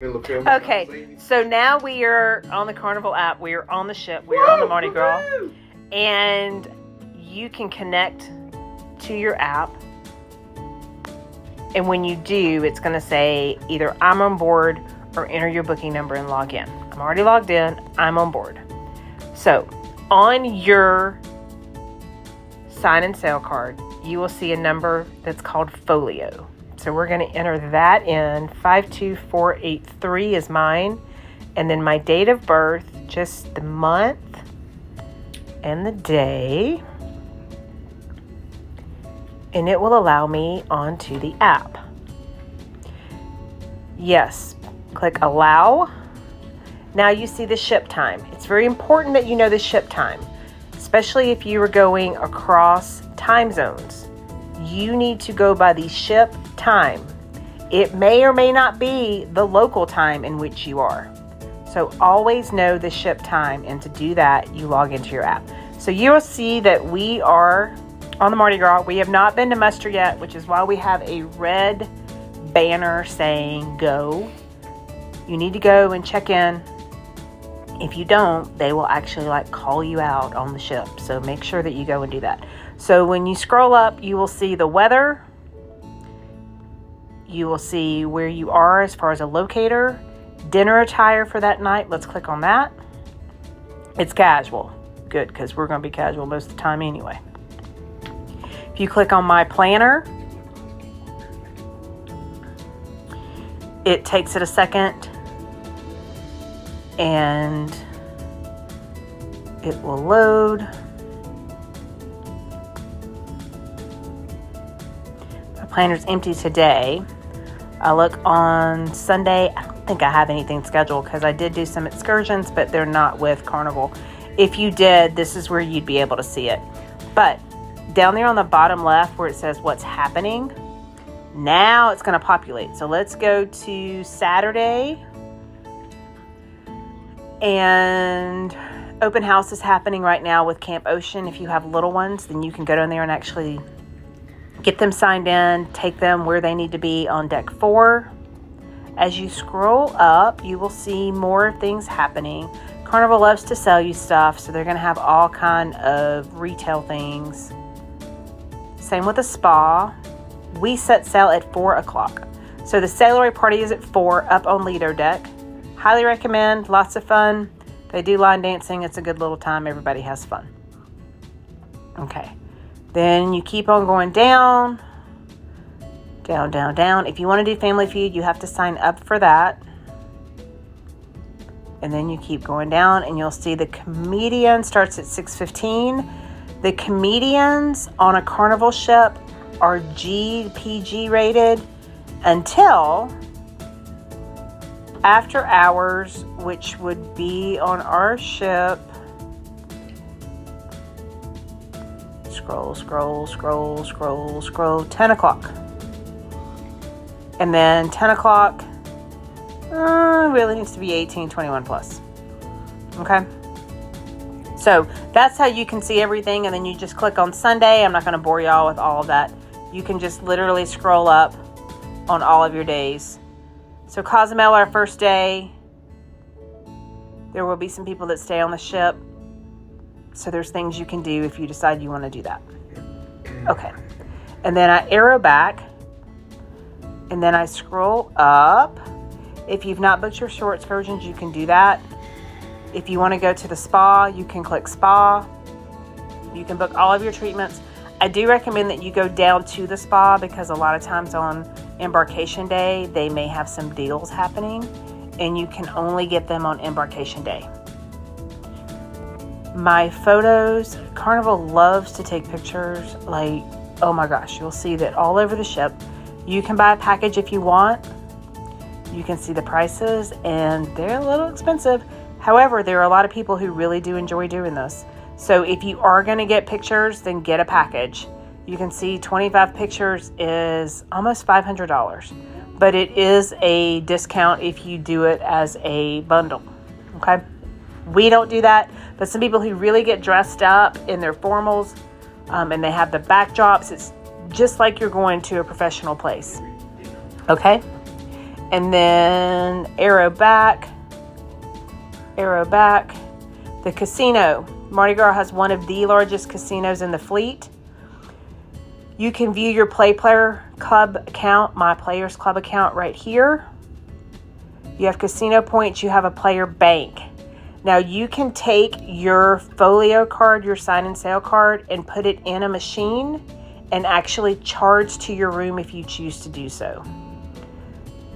Okay, so now we are on the Carnival app. We are on the ship. We are on the Mardi Gras. And you can connect to your app. And when you do, it's going to say either I'm on board or enter your booking number and log in. I'm already logged in. I'm on board. So on your sign and sale card, you will see a number that's called folio. So we're going to enter that in. 52483 is mine. And then my date of birth, just the month and the day. And it will allow me onto the app. Yes, click allow. Now you see the ship time. It's very important that you know the ship time, especially if you are going across time zones. You need to go by the ship time. It may or may not be the local time in which you are. So always know the ship time, and to do that, you log into your app. So you will see that we are on the Mardi Gras. We have not been to muster yet, which is why we have a red banner saying go. You need to go and check in. If you don't, they will actually call you out on the ship. So make sure that you go and do that. So when you scroll up, you will see the weather. You will see where you are as far as a locator. Dinner attire for that night. Let's click on that. It's casual. Good, because we're going to be casual most of the time anyway. If you click on my planner, it takes it a second and it will load. My planner's empty today. I look on Sunday. I don't think I have anything scheduled because I did do some excursions, but they're not with Carnival. If you did, this is where you'd be able to see it. But down there on the bottom left where it says what's happening, now it's going to populate. So let's go to Saturday. And open house is happening right now with Camp Ocean. If you have little ones, then you can go down there and actually get them signed in, take them where they need to be on deck 4. As you scroll up, you will see more things happening. Carnival loves to sell you stuff, so they're going to have all kind of retail things. Same with the spa. We set sail at 4 o'clock. So the sail away party is at 4 up on Lido deck. Highly recommend. Lots of fun. They do line dancing. It's a good little time. Everybody has fun. Okay. Then you keep on going down. Down, down, down. If you want to do Family Feud, you have to sign up for that. And then you keep going down and you'll see the comedian starts at 6:15. The comedians on a Carnival ship are PG rated until after hours, which would be on our ship. Scroll, scroll, scroll, scroll, scroll. 10 o'clock. And then 10 o'clock really needs to be 18, 21 plus. Okay. So that's how you can see everything. And then you just click on Sunday. I'm not going to bore y'all with all of that. You can just literally scroll up on all of your days. So Cozumel, our first day, there will be some people that stay on the ship. So there's things you can do if you decide you want to do that. Okay. And then I arrow back. And then I scroll up. If you've not booked your short excursions, you can do that. If you want to go to the spa, you can click spa. You can book all of your treatments. I do recommend that you go down to the spa because a lot of times on embarkation day, they may have some deals happening and you can only get them on embarkation day. My photos, Carnival loves to take pictures. Oh my gosh, you'll see that all over the ship. You can buy a package if you want. You can see the prices and they're a little expensive. However, there are a lot of people who really do enjoy doing this. So if you are going to get pictures, then get a package. You can see 25 pictures is almost $500, but it is a discount if you do it as a bundle. Okay. We don't do that, but some people who really get dressed up in their formals and they have the backdrops, it's just like you're going to a professional place. Okay. And then arrow back. The casino. Mardi Gras has one of the largest casinos in the fleet. You can view your Player Club account, My Players Club account right here. You have casino points, you have a player bank. Now you can take your folio card, your sign and sale card, and put it in a machine and actually charge to your room if you choose to do so.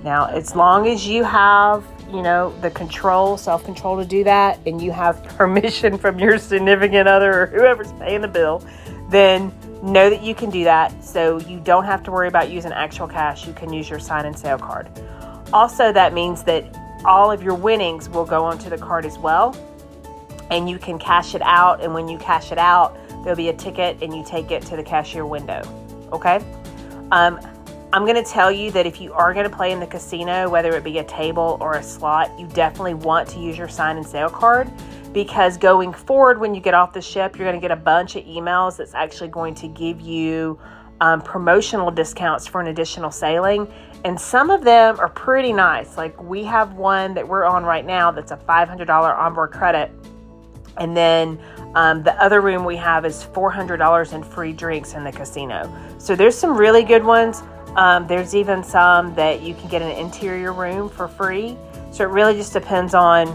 Now, as long as you have, the control, self-control to do that, and you have permission from your significant other or whoever's paying the bill, then know that you can do that. So you don't have to worry about using actual cash. You can use your sign and sale card. Also, that means that all of your winnings will go onto the card as well, and you can cash it out. And when you cash it out, there'll be a ticket and you take it to the cashier window. Okay. I'm going to tell you that if you are going to play in the casino, whether it be a table or a slot, you definitely want to use your sign and sale card, because going forward, when you get off the ship, you're going to get a bunch of emails that's actually going to give you promotional discounts for an additional sailing. And some of them are pretty nice. Like we have one that we're on right now that's a $500 onboard credit. And then the other room we have is $400 in free drinks in the casino. So there's some really good ones. There's even some that you can get an interior room for free. So it really just depends on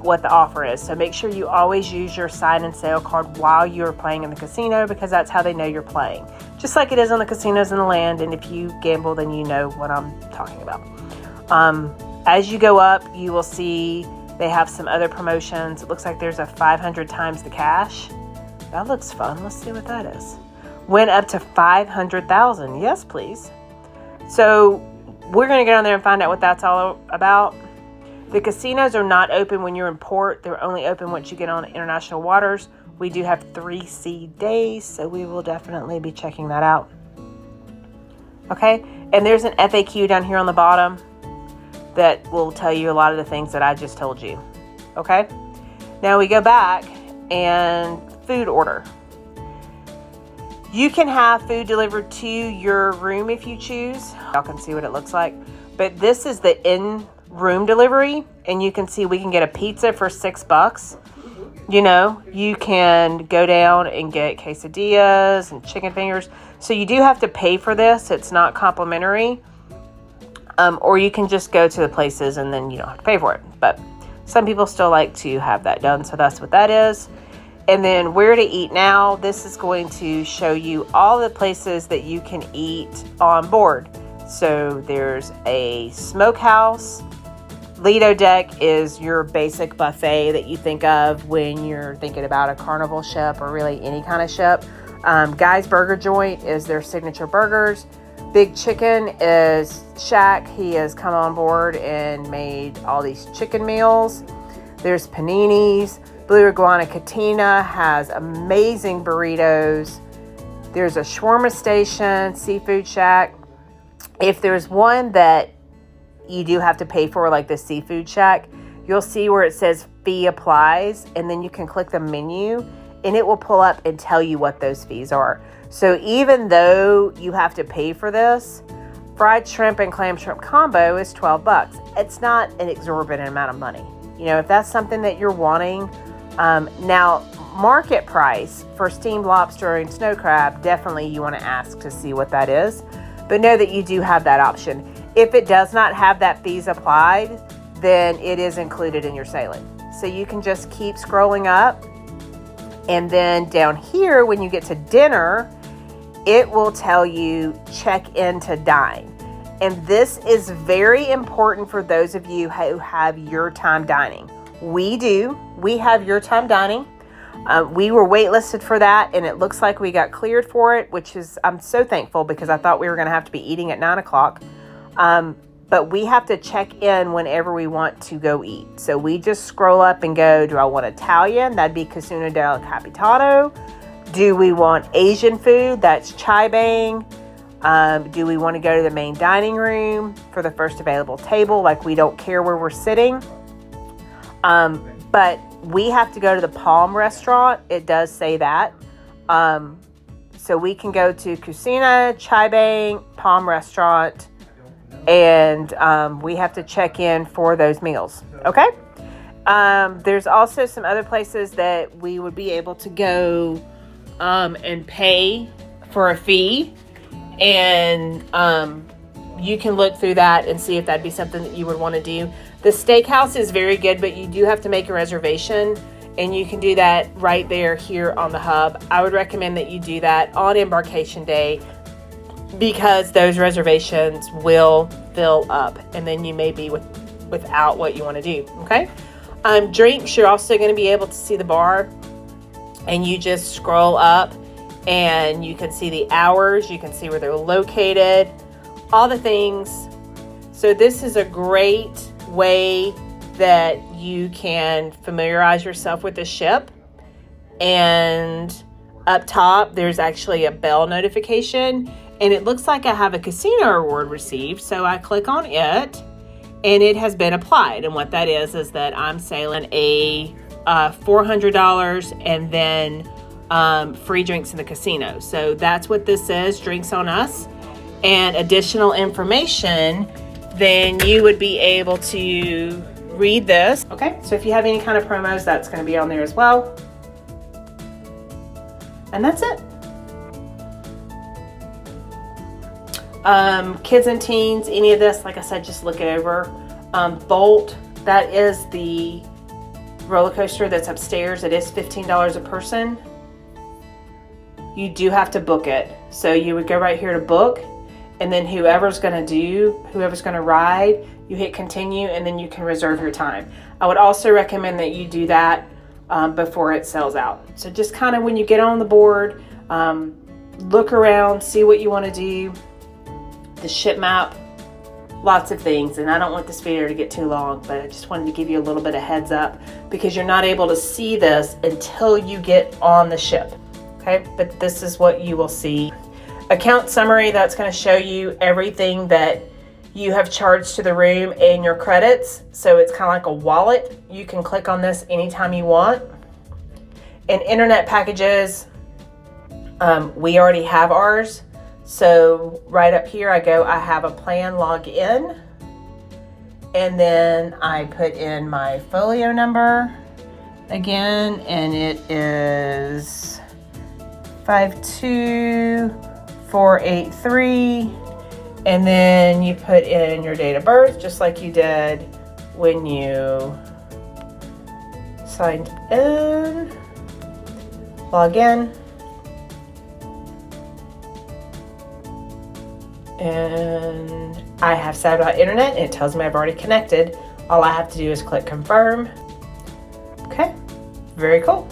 what the offer is. So make sure you always use your sign and sale card while you're playing in the casino, because that's how they know you're playing. Just like it is on the casinos in the land. And if you gamble, then you know what I'm talking about. As you go up, you will see they have some other promotions. It looks like there's a 500 times the cash. That looks fun. Let's see what that is. Went up to 500,000. Yes, please. So we're going to get on there and find out what that's all about. The casinos are not open when you're in port. They're only open once you get on international waters. We do have 3 sea days, so we will definitely be checking that out. Okay, and there's an FAQ down here on the bottom that will tell you a lot of the things that I just told you. Okay, now we go back and food order. You can have food delivered to your room if you choose. Y'all can see what it looks like. But this is the in-room delivery. And you can see we can get a pizza for $6. You can go down and get quesadillas and chicken fingers. So you do have to pay for this. It's not complimentary. Or you can just go to the places and then you don't have to pay for it. But some people still like to have that done. So that's what that is. And then where to eat now, this is going to show you all the places that you can eat on board. So there's a smokehouse. Lido deck is your basic buffet that you think of when you're thinking about a Carnival ship or really any kind of ship. Guy's Burger Joint is their signature burgers. Big Chicken is Shaq. He has come on board and made all these chicken meals. There's Panini's. Blue Iguana Cantina has amazing burritos. There's a shawarma station, Seafood Shack. If there's one that you do have to pay for, like the Seafood Shack, you'll see where it says fee applies, and then you can click the menu and it will pull up and tell you what those fees are. So even though you have to pay for this, fried shrimp and clam shrimp combo is $12. It's not an exorbitant amount of money. If that's something that you're wanting. Now, market price for steamed lobster and snow crab, definitely you want to ask to see what that is. But know that you do have that option. If it does not have that fees applied, then it is included in your sailing. So you can just keep scrolling up. And then down here, when you get to dinner, it will tell you check in to dine. And this is very important for those of you who have your time dining. We do. We have your time dining. We were waitlisted for that, and it looks like we got cleared for it, which is, I'm so thankful, because I thought we were going to have to be eating at 9 o'clock. But we have to check in whenever we want to go eat. So we just scroll up and go, do I want Italian? That'd be Casino del Capitano. Do we want Asian food? That's Chai Bang. Do we want to go to the main dining room for the first available table? Like, we don't care where we're sitting. But we have to go to the Palm restaurant. It does say that. So we can go to Kusina, Chai Bang, Palm restaurant. and we have to check in for those meals. Okay. There's also some other places that we would be able to go and pay for a fee, and you can look through that and see if that'd be something that you would want to do. The steakhouse is very good, but you do have to make a reservation, and you can do that right there here on the hub. I would recommend that you do that on embarkation day, because those reservations will fill up, and then you may be without what you want to do. Okay. Drinks, you're also going to be able to see the bar, and you just scroll up and you can see the hours, you can see where they're located, all the things. So this is a great way that you can familiarize yourself with the ship. And up top, there's actually a bell notification, and it looks like I have a casino reward received. So I click on it, and it has been applied. And what that is that I'm sailing a $400 and then free drinks in the casino. So that's what this says, drinks on us. And additional information, then you would be able to read this. Okay, so if you have any kind of promos, that's going to be on there as well. And that's it. Kids and teens, any of this, like I said, just look it over. Bolt, that is the roller coaster that's upstairs. It is $15 a person. You do have to book it. So you would go right here to book, and then whoever's going to ride, you hit continue, and then you can reserve your time. I would also recommend that you do that before it sells out. So just kind of when you get on the board, look around, see what you want to do. The ship map, lots of things, and I don't want this video to get too long, but I just wanted to give you a little bit of heads up, because you're not able to see this until you get on the ship. Okay, but this is what you will see. Account summary, that's going to show you everything that you have charged to the room and your credits. So it's kind of like a wallet. You can click on this anytime you want. And internet packages, we already have ours. So right up here, I have a plan, log in, and then I put in my folio number again, and it is 52483, and then you put in your date of birth, just like you did when you signed in, log in. And I have satellite internet, and it tells me I've already connected. All I have to do is click confirm. Okay, very cool.